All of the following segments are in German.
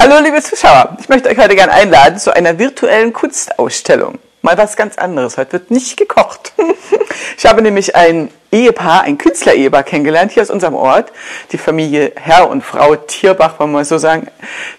Hallo liebe Zuschauer, ich möchte euch heute gerne einladen zu einer virtuellen Kunstausstellung. Mal was ganz anderes, heute wird nicht gekocht. Ich habe nämlich ein Ehepaar, ein Künstler-Ehepaar kennengelernt, hier aus unserem Ort. Die Familie Herr und Frau Tierbach, wollen wir mal so sagen.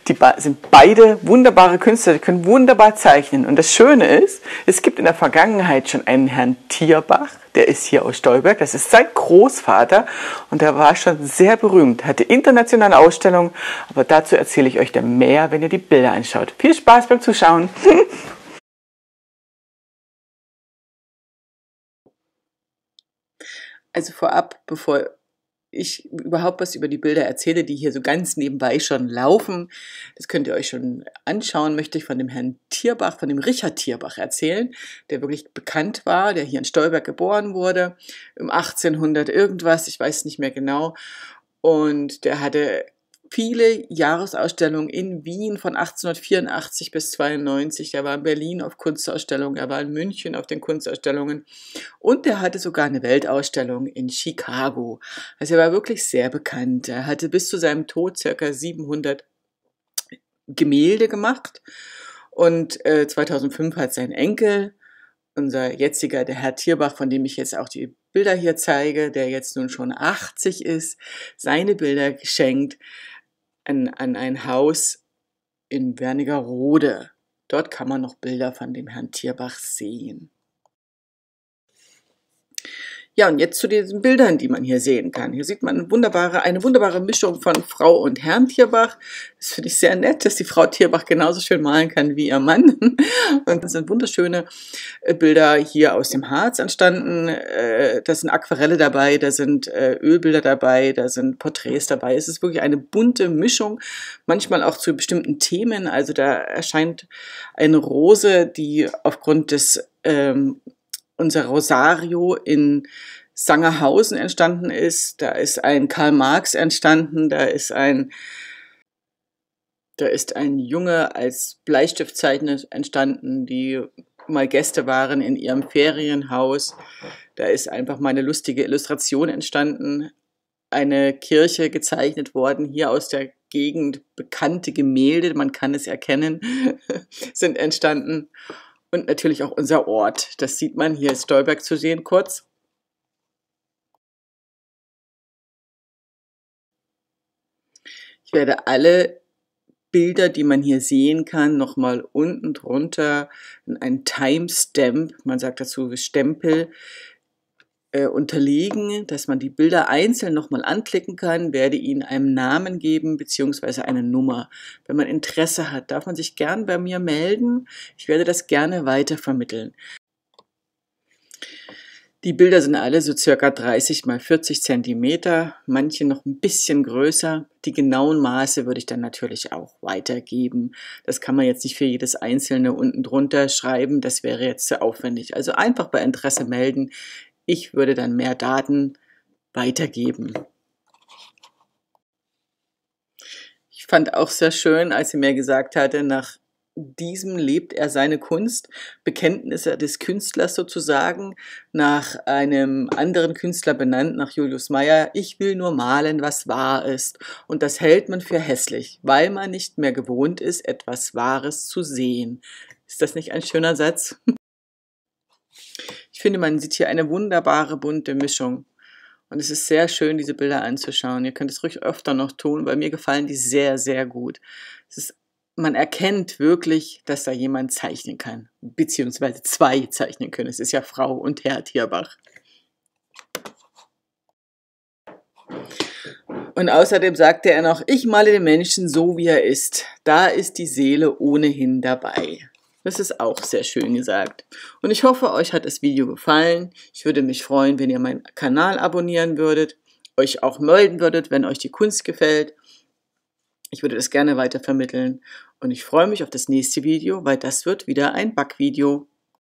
Die sind beide wunderbare Künstler, die können wunderbar zeichnen. Und das Schöne ist, es gibt in der Vergangenheit schon einen Herrn Tierbach, der ist hier aus Stolberg, das ist sein Großvater und der war schon sehr berühmt, hatte internationale Ausstellungen, aber dazu erzähle ich euch dann mehr, wenn ihr die Bilder anschaut. Viel Spaß beim Zuschauen! Also vorab, bevor ich überhaupt was über die Bilder erzähle, die hier so ganz nebenbei schon laufen, das könnt ihr euch schon anschauen, möchte ich von dem Herrn Tierbach, von dem Richard Tierbach erzählen, der wirklich bekannt war, der hier in Stolberg geboren wurde, um 1800 irgendwas, ich weiß nicht mehr genau, und der hatte viele Jahresausstellungen in Wien von 1884 bis 92. Er war in Berlin auf Kunstausstellungen, er war in München auf den Kunstausstellungen und er hatte sogar eine Weltausstellung in Chicago. Also er war wirklich sehr bekannt. Er hatte bis zu seinem Tod ca. 700 Gemälde gemacht und 2005 hat sein Enkel, unser jetziger, der Herr Tierbach, von dem ich jetzt auch die Bilder hier zeige, der jetzt nun schon 80 ist, seine Bilder geschenkt an ein Haus in Wernigerode. Dort kann man noch Bilder von dem Herrn Tierbach sehen. Ja, und jetzt zu diesen Bildern, die man hier sehen kann. Hier sieht man eine wunderbare Mischung von Frau und Herrn Tierbach. Das finde ich sehr nett, dass die Frau Tierbach genauso schön malen kann wie ihr Mann. Und das sind wunderschöne Bilder hier aus dem Harz entstanden. Da sind Aquarelle dabei, da sind Ölbilder dabei, da sind Porträts dabei. Es ist wirklich eine bunte Mischung, manchmal auch zu bestimmten Themen. Also da erscheint eine Rose, die aufgrund des unser Rosario in Sangerhausen entstanden ist, da ist ein Karl Marx entstanden, da ist ein Junge als Bleistiftzeichner entstanden, die mal Gäste waren in ihrem Ferienhaus, da ist einfach mal eine lustige Illustration entstanden, eine Kirche gezeichnet worden, hier aus der Gegend bekannte Gemälde, man kann es erkennen, sind entstanden. Und natürlich auch unser Ort. Das sieht man, hier ist Stolberg zu sehen kurz. Ich werde alle Bilder, die man hier sehen kann, nochmal unten drunter in einen Timestamp, man sagt dazu Stempel, unterlegen, dass man die Bilder einzeln nochmal anklicken kann, werde ihnen einen Namen geben bzw. eine Nummer. Wenn man Interesse hat, darf man sich gern bei mir melden. Ich werde das gerne weitervermitteln. Die Bilder sind alle so circa 30 x 40 cm, manche noch ein bisschen größer. Die genauen Maße würde ich dann natürlich auch weitergeben. Das kann man jetzt nicht für jedes einzelne unten drunter schreiben, das wäre jetzt zu aufwendig. Also einfach bei Interesse melden. Ich würde dann mehr Daten weitergeben. Ich fand auch sehr schön, als sie mir gesagt hatte, nach diesem lebt er seine Kunst, Bekenntnisse des Künstlers sozusagen, nach einem anderen Künstler benannt, nach Julius Meyer, ich will nur malen, was wahr ist. Und das hält man für hässlich, weil man nicht mehr gewohnt ist, etwas Wahres zu sehen. Ist das nicht ein schöner Satz? Ich finde, man sieht hier eine wunderbare bunte Mischung und es ist sehr schön, diese Bilder anzuschauen. Ihr könnt es ruhig öfter noch tun, weil mir gefallen die sehr, sehr gut. Man erkennt wirklich, dass da jemand zeichnen kann, beziehungsweise zwei zeichnen können. Es ist ja Frau und Herr Tierbach. Und außerdem sagte er noch, ich male den Menschen so, wie er ist. Da ist die Seele ohnehin dabei. Das ist auch sehr schön gesagt. Und ich hoffe, euch hat das Video gefallen. Ich würde mich freuen, wenn ihr meinen Kanal abonnieren würdet, euch auch melden würdet, wenn euch die Kunst gefällt. Ich würde das gerne weitervermitteln. Und ich freue mich auf das nächste Video, weil das wird wieder ein Backvideo.